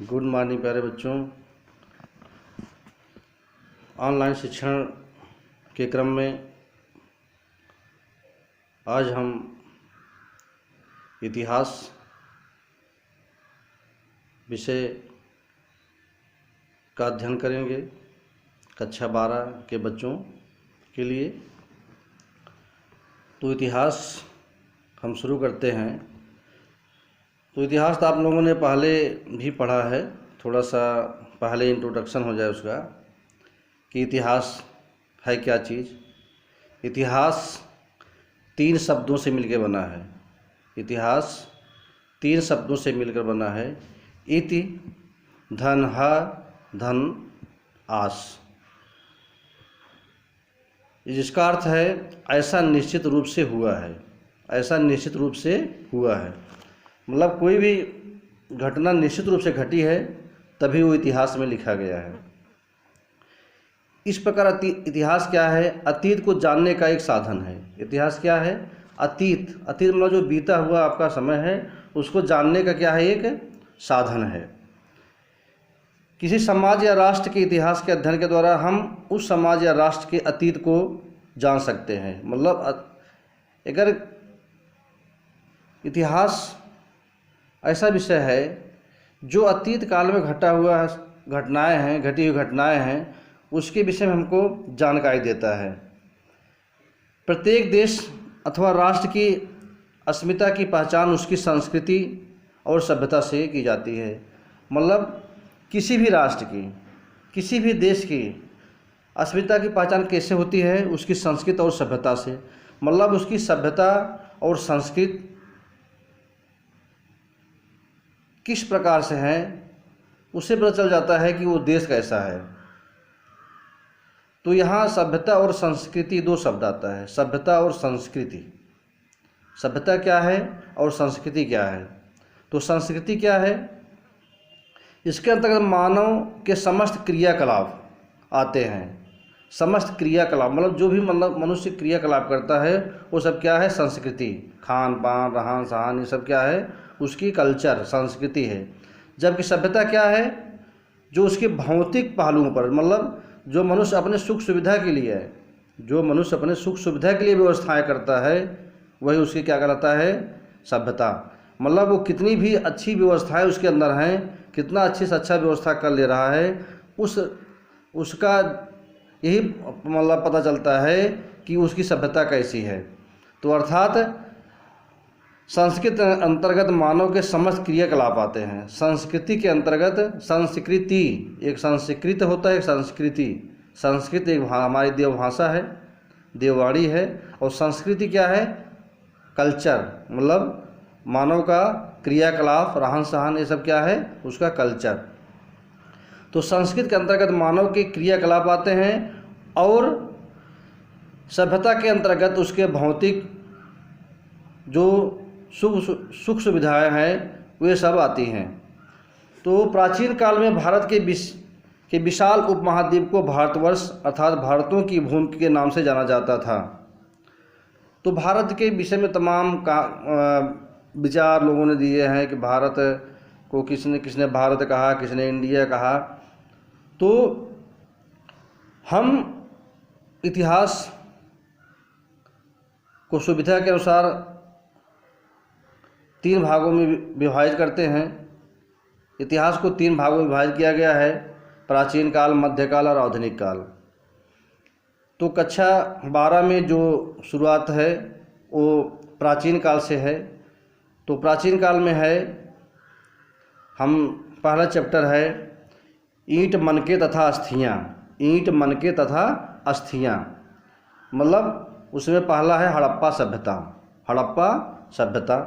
Good morning प्यारे बच्चों। Online शिक्षण के क्रम में आज हम इतिहास विषय का अध्ययन करेंगे कक्षा 12 के बच्चों के लिए। तो इतिहास हम शुरू करते हैं। तो इतिहास तो आप लोगों ने पहले भी पढ़ा है, थोड़ा सा पहले इंट्रोडक्शन हो जाए उसका कि इतिहास है क्या चीज़। इतिहास 3 शब्दों से मिलकर बना है। इतिहास 3 शब्दों से मिलकर बना है। इति धन हा धन आस, जिसका अर्थ है ऐसा निश्चित रूप से हुआ है। ऐसा निश्चित रूप से हुआ है मतलब कोई भी घटना निश्चित रूप से घटी है तभी वो इतिहास में लिखा गया है। इस प्रकार इतिहास क्या है? अतीत को जानने का एक साधन है। इतिहास क्या है? अतीत मतलब जो बीता हुआ आपका समय है उसको जानने का क्या है? एक साधन है। किसी समाज या राष्ट्र के इतिहास के अध्ययन के द्वारा हम उस समाज या राष्ट्र के अतीत को जान सकते हैं। मतलब अगर इतिहास ऐसा विषय है जो अतीत काल में घटी हुई घटनाएं हैं उसके विषय में हमको जानकारी देता है। प्रत्येक देश अथवा राष्ट्र की अस्मिता की पहचान उसकी संस्कृति और सभ्यता से की जाती है। मतलब किसी भी राष्ट्र की, किसी भी देश की अस्मिता की पहचान कैसे होती है? उसकी संस्कृति और सभ्यता से। मतलब उसकी सभ्यता और संस्कृति किस प्रकार से है उससे पता चल जाता है कि वो देश कैसा है। तो यहाँ सभ्यता और संस्कृति 2 शब्द आता है। सभ्यता और संस्कृति। सभ्यता क्या है और संस्कृति क्या है? तो संस्कृति क्या है? इसके अंतर्गत मानव के समस्त क्रियाकलाप आते हैं। समस्त क्रियाकलाप मतलब जो भी मनुष्य क्रियाकलाप करता है वो सब क्या है? संस्कृति। खान पान रहन सहन ये सब क्या है? उसकी कल्चर संस्कृति है। जबकि सभ्यता क्या है? जो उसके भौतिक पहलुओं पर, मतलब जो मनुष्य अपने सुख सुविधा के लिए है, जो मनुष्य अपने सुख सुविधा के लिए व्यवस्थाएं करता है वही उसकी क्या कहलाता है? सभ्यता। मतलब वो कितनी भी अच्छी व्यवस्थाएं उसके अंदर हैं, कितना अच्छे से अच्छा व्यवस्था कर ले रहा है, उसका यही मतलब पता चलता है कि उसकी सभ्यता कैसी है। तो अर्थात संस्कृति अंतर्गत मानव के समस्त क्रियाकलाप आते हैं। संस्कृति के अंतर्गत संस्कृति, एक संस्कृत होता है, एक संस्कृति। संस्कृत एक हमारी देवभाषा है, देववाणी है। और संस्कृति क्या है? कल्चर। मतलब मानव का क्रियाकलाप रहन सहन ये सब क्या है? उसका कल्चर। तो संस्कृत के अंतर्गत मानव के क्रियाकलाप आते हैं और सभ्यता के अंतर्गत उसके भौतिक जो सुख सुविधाएं हैं वे सब आती हैं। तो प्राचीन काल में भारत के विशाल उपमहाद्वीप को भारतवर्ष अर्थात भारतों की भूमि के नाम से जाना जाता था। तो भारत के विषय में तमाम विचार लोगों ने दिए हैं कि भारत को किसने भारत कहा, किसने इंडिया कहा। तो हम इतिहास को सुविधा के अनुसार 3 भागों में विभाजित करते हैं। इतिहास को 3 भागों में विभाजित किया गया है: प्राचीन काल, मध्यकाल और आधुनिक काल। तो कक्षा 12 में जो शुरुआत है वो प्राचीन काल से है। तो प्राचीन काल में है, हम पहला चैप्टर है ईंट मनके तथा अस्थियाँ। ईंट मनके तथा अस्थियाँ मतलब उसमें पहला है हड़प्पा सभ्यता। हड़प्पा सभ्यता।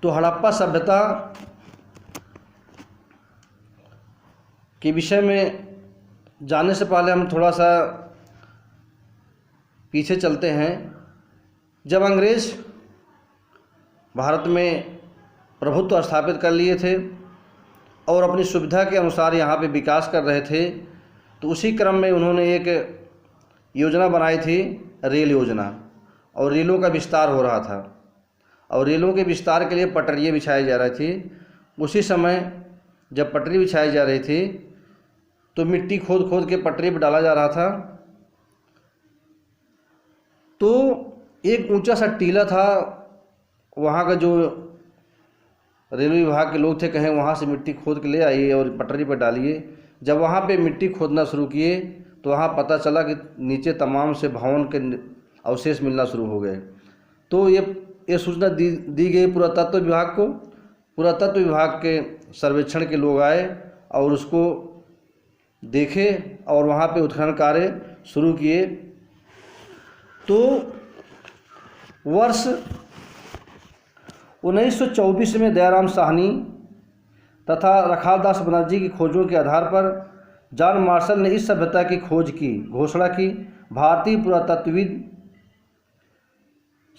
तो हड़प्पा सभ्यता के विषय में जानने से पहले हम थोड़ा सा पीछे चलते हैं। जब अंग्रेज भारत में प्रभुत्व स्थापित कर लिए थे और अपनी सुविधा के अनुसार यहाँ पे विकास कर रहे थे, तो उसी क्रम में उन्होंने एक योजना बनाई थी, रेल योजना। और रेलों का विस्तार हो रहा था और रेलों के विस्तार के लिए पटरियाँ बिछाई जा रही थी। उसी समय जब पटरी बिछाई जा रही थी तो मिट्टी खोद खोद के पटरी पर डाला जा रहा था। तो एक ऊंचा सा टीला था, वहाँ का जो रेलवे विभाग के लोग थे कहें वहाँ से मिट्टी खोद के ले आइए और पटरी पर डालिए। जब वहाँ पे मिट्टी खोदना शुरू किए तो वहाँ पता चला कि नीचे तमाम से भवन के अवशेष मिलना शुरू हो गए। तो ये सूचना दी गई पुरातत्व विभाग को। पुरातत्व विभाग के सर्वेक्षण के लोग आए और उसको देखे और वहाँ पे उत्खनन कार्य शुरू किए। तो वर्ष 1924 में दयाराम साहनी तथा रखालदास बनर्जी की खोजों के आधार पर जॉन मार्शल ने इस सभ्यता की खोज की घोषणा की। भारतीय पुरातत्वविद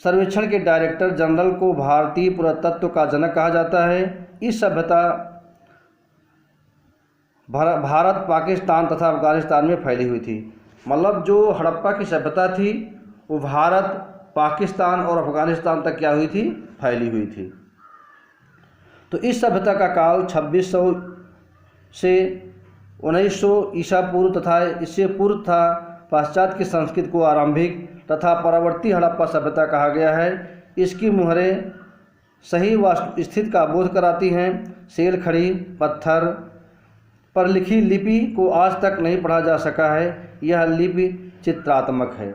सर्वेक्षण के डायरेक्टर जनरल को भारतीय पुरातत्व का जनक कहा जाता है। इस सभ्यता भारत, पाकिस्तान तथा अफगानिस्तान में फैली हुई थी। मतलब जो हड़प्पा की सभ्यता थी वो भारत, पाकिस्तान और अफगानिस्तान तक क्या हुई थी, फैली हुई थी। तो इस सभ्यता का काल 2600 से 1900 ईसा पूर्व तथा इससे पूर्व था। पाश्चात्य की संस्कृति को आरंभिक तथा परवर्ती हड़प्पा सभ्यता कहा गया है। इसकी मुहरें सही वास्तु स्थिति का बोध कराती हैं। सेल खड़ी पत्थर पर लिखी लिपि को आज तक नहीं पढ़ा जा सका है। यह लिपि चित्रात्मक है।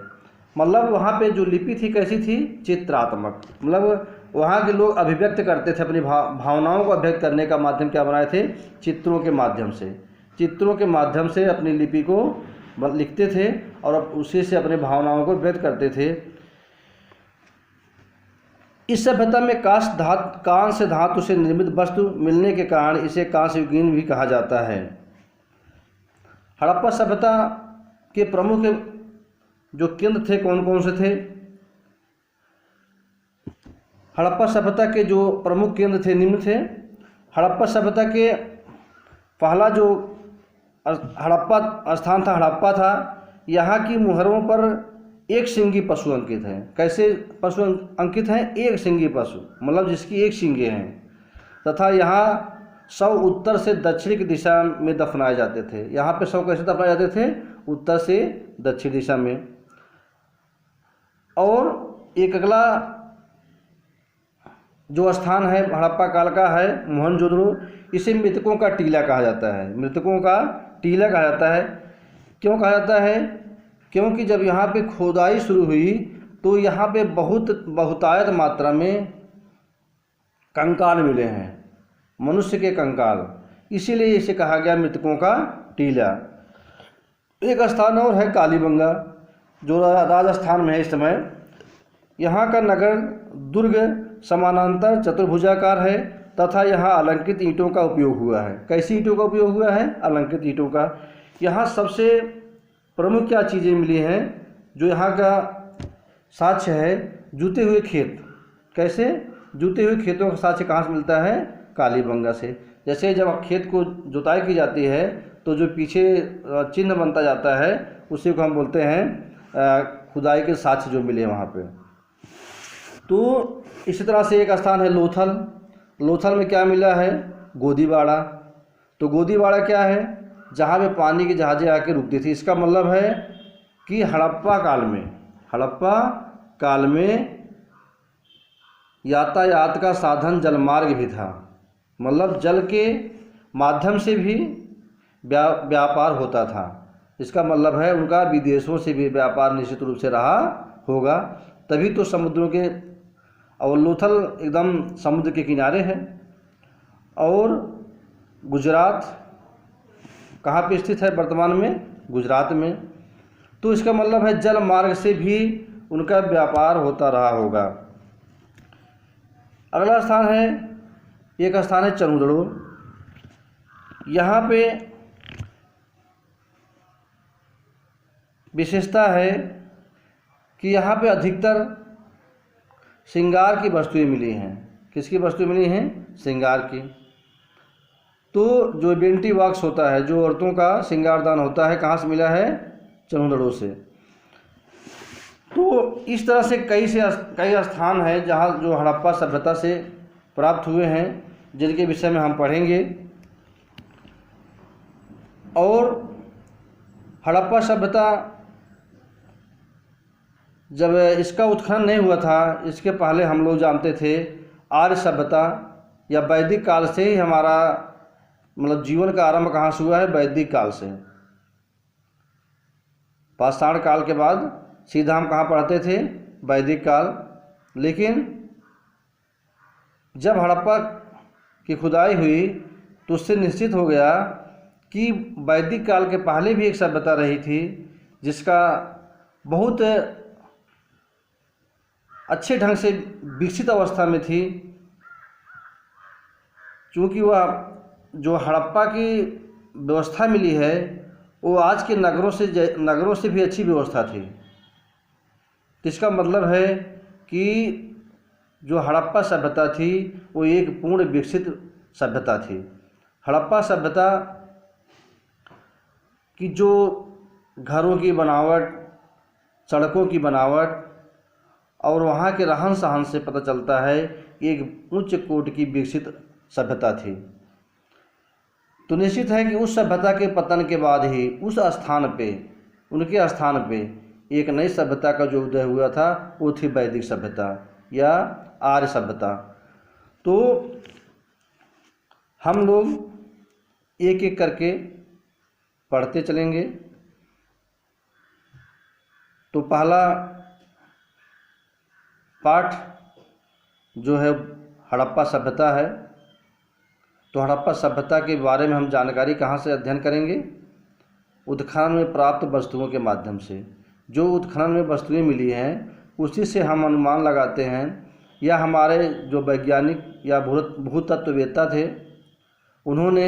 मतलब वहाँ पे जो लिपि थी कैसी थी, चित्रात्मक। मतलब वहाँ के लोग अभिव्यक्त करते थे अपनी भावनाओं को अभिव्यक्त करने का माध्यम क्या बनाए थे, चित्रों के माध्यम से। चित्रों के माध्यम से अपनी लिपि को लिखते थे और उसी से अपने भावनाओं को व्यक्त करते थे। इस सभ्यता में कांस्य धातु से निर्मित वस्तु मिलने के कारण इसे कांस्य युगीन भी कहा जाता है। हड़प्पा सभ्यता के प्रमुख जो केंद्र थे कौन कौन से थे? हड़प्पा सभ्यता के जो प्रमुख केंद्र थे निम्न थे। हड़प्पा सभ्यता के पहला जो हड़प्पा स्थान था, हड़प्पा था। यहाँ की मुहरों पर एक सिंगी पशु अंकित हैं। कैसे पशु अंकित हैं? एक सिंगी पशु, मतलब जिसकी एक सींगें हैं। तथा यहाँ शव उत्तर से दक्षिण की दिशा में दफनाए जाते थे। यहाँ पे शव कैसे दफनाए जाते थे? उत्तर से दक्षिण दिशा में। और एक अगला जो स्थान है हड़प्पा काल का है मोहनजोदड़ो। इसे मृतकों का टीला कहा जाता है। मृतकों का टीला कहा जाता है। क्यों कहा जाता है? क्योंकि जब यहाँ पे खोदाई शुरू हुई तो यहाँ पे बहुतायत मात्रा में कंकाल मिले हैं, मनुष्य के कंकाल। इसीलिए इसे कहा गया मृतकों का टीला। एक स्थान और है कालीबंगा जो राजस्थान में है इस समय। यहाँ का नगर दुर्ग समानांतर चतुर्भुजाकार है तथा यहाँ अलंकृत ईंटों का उपयोग हुआ है। कैसी ईंटों का उपयोग हुआ है? अलंकृत ईंटों का। यहाँ सबसे प्रमुख क्या चीज़ें मिली हैं जो यहाँ का साक्ष्य है? जुते हुए खेत। कैसे? जुते हुए खेतों का साक्ष्य कहाँ से मिलता है? कालीबंगा से। जैसे जब खेत को जुताई की जाती है तो जो पीछे चिन्ह बनता जाता है उसी को हम बोलते हैं खुदाई के साक्ष्य जो मिले वहाँ पे। तो इसी तरह से एक स्थान है लोथल। लोथल में क्या मिला है? गोदीबाड़ा। तो गोदीबाड़ा क्या है? जहाँ पे पानी की जहाज़ें आके रुकती थी। इसका मतलब है कि हड़प्पा काल में यातायात का साधन जलमार्ग भी था। मतलब जल के माध्यम से भी व्यापार होता था। इसका मतलब है उनका विदेशों से भी व्यापार निश्चित रूप से रहा होगा। तभी तो समुद्रों के, और लोथल एकदम समुद्र के किनारे है। और गुजरात कहाँ पे स्थित है वर्तमान में? गुजरात में। तो इसका मतलब है जल मार्ग से भी उनका व्यापार होता रहा होगा। अगला स्थान है, एक स्थान है चंद्रों। यहाँ पे विशेषता है कि यहाँ पे अधिकतर श्रृंगार की वस्तुएं मिली हैं। किसकी वस्तुएं मिली हैं? श्रृंगार की। तो जो बेंटी वॉक्स होता है, जो औरतों का श्रृंगारदान होता है, कहाँ से मिला है? चंद्रों से। तो इस तरह से कई स्थान हैं जहाँ जो हड़प्पा सभ्यता से प्राप्त हुए हैं, जिनके विषय में हम पढ़ेंगे। और हड़प्पा सभ्यता जब इसका उत्खनन नहीं हुआ था, इसके पहले हम लोग जानते थे आर्य सभ्यता या वैदिक काल से ही हमारा मतलब जीवन का आरंभ कहाँ से हुआ है, वैदिक काल से। पाषाण काल के बाद सीधा हम कहाँ पढ़ते थे, वैदिक काल। लेकिन जब हड़प्पा की खुदाई हुई तो उससे निश्चित हो गया कि वैदिक काल के पहले भी एक सभ्यता रही थी जिसका बहुत अच्छे ढंग से विकसित अवस्था में थी। क्योंकि वह जो हड़प्पा की व्यवस्था मिली है वो आज के नगरों से भी अच्छी व्यवस्था थी। इसका मतलब है कि जो हड़प्पा सभ्यता थी वो एक पूर्ण विकसित सभ्यता थी। हड़प्पा सभ्यता की जो घरों की बनावट, सड़कों की बनावट और वहाँ के रहन सहन से पता चलता है कि एक उच्च कोटि की विकसित सभ्यता थी। तो निश्चित है कि उस सभ्यता के पतन के बाद ही उस स्थान पे, उनके स्थान पे एक नई सभ्यता का जो उदय हुआ था वो थी वैदिक सभ्यता या आर्य सभ्यता। तो हम लोग एक एक करके पढ़ते चलेंगे। तो पहला पाठ जो है हड़प्पा सभ्यता है। तो हड़प्पा सभ्यता के बारे में हम जानकारी कहाँ से अध्ययन करेंगे, उत्खनन में प्राप्त वस्तुओं के माध्यम से। जो उत्खनन में वस्तुएं मिली हैं उसी से हम अनुमान लगाते हैं, या हमारे जो वैज्ञानिक या भूतत्ववेत्ता थे उन्होंने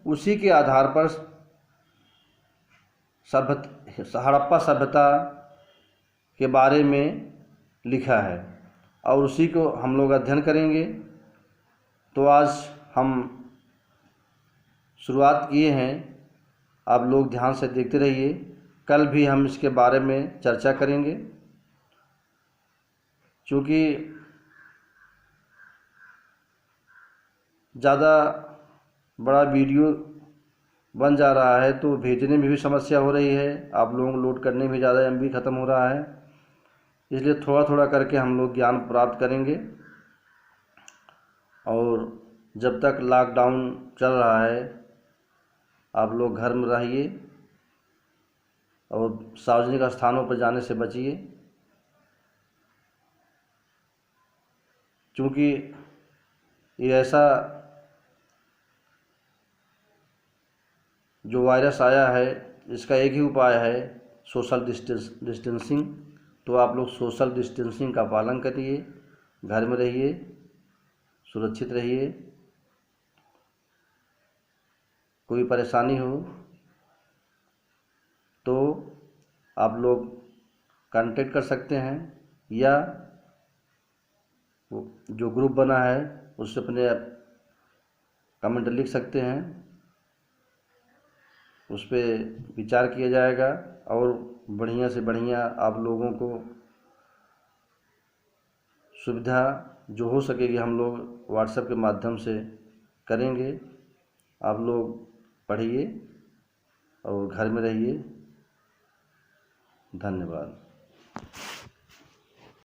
उसी के आधार पर हड़प्पा सभ्यता के बारे में लिखा है और उसी को हम लोग अध्ययन करेंगे। तो आज हम शुरुआत किए हैं, आप लोग ध्यान से देखते रहिए। कल भी हम इसके बारे में चर्चा करेंगे। क्योंकि ज़्यादा बड़ा वीडियो बन जा रहा है तो भेजने में भी समस्या हो रही है, आप लोगों को लोड करने में ज़्यादा MB ख़त्म हो रहा है। इसलिए थोड़ा थोड़ा करके हम लोग ज्ञान प्राप्त करेंगे। और जब तक लॉकडाउन चल रहा है आप लोग घर में रहिए और सार्वजनिक स्थानों पर जाने से बचिए। क्योंकि ये ऐसा जो वायरस आया है इसका एक ही उपाय है, सोशल डिस्टेंसिंग। तो आप लोग सोशल डिस्टेंसिंग का पालन करिए, घर में रहिए, सुरक्षित रहिए। कोई परेशानी हो तो आप लोग कांटेक्ट कर सकते हैं, या जो ग्रुप बना है उससे अपने कमेंट लिख सकते हैं, उस पर विचार किया जाएगा और बढ़िया से बढ़िया आप लोगों को सुविधा जो हो सकेगी हम लोग व्हाट्सएप के माध्यम से करेंगे। आप लोग पढ़िए और घर में रहिए। धन्यवाद।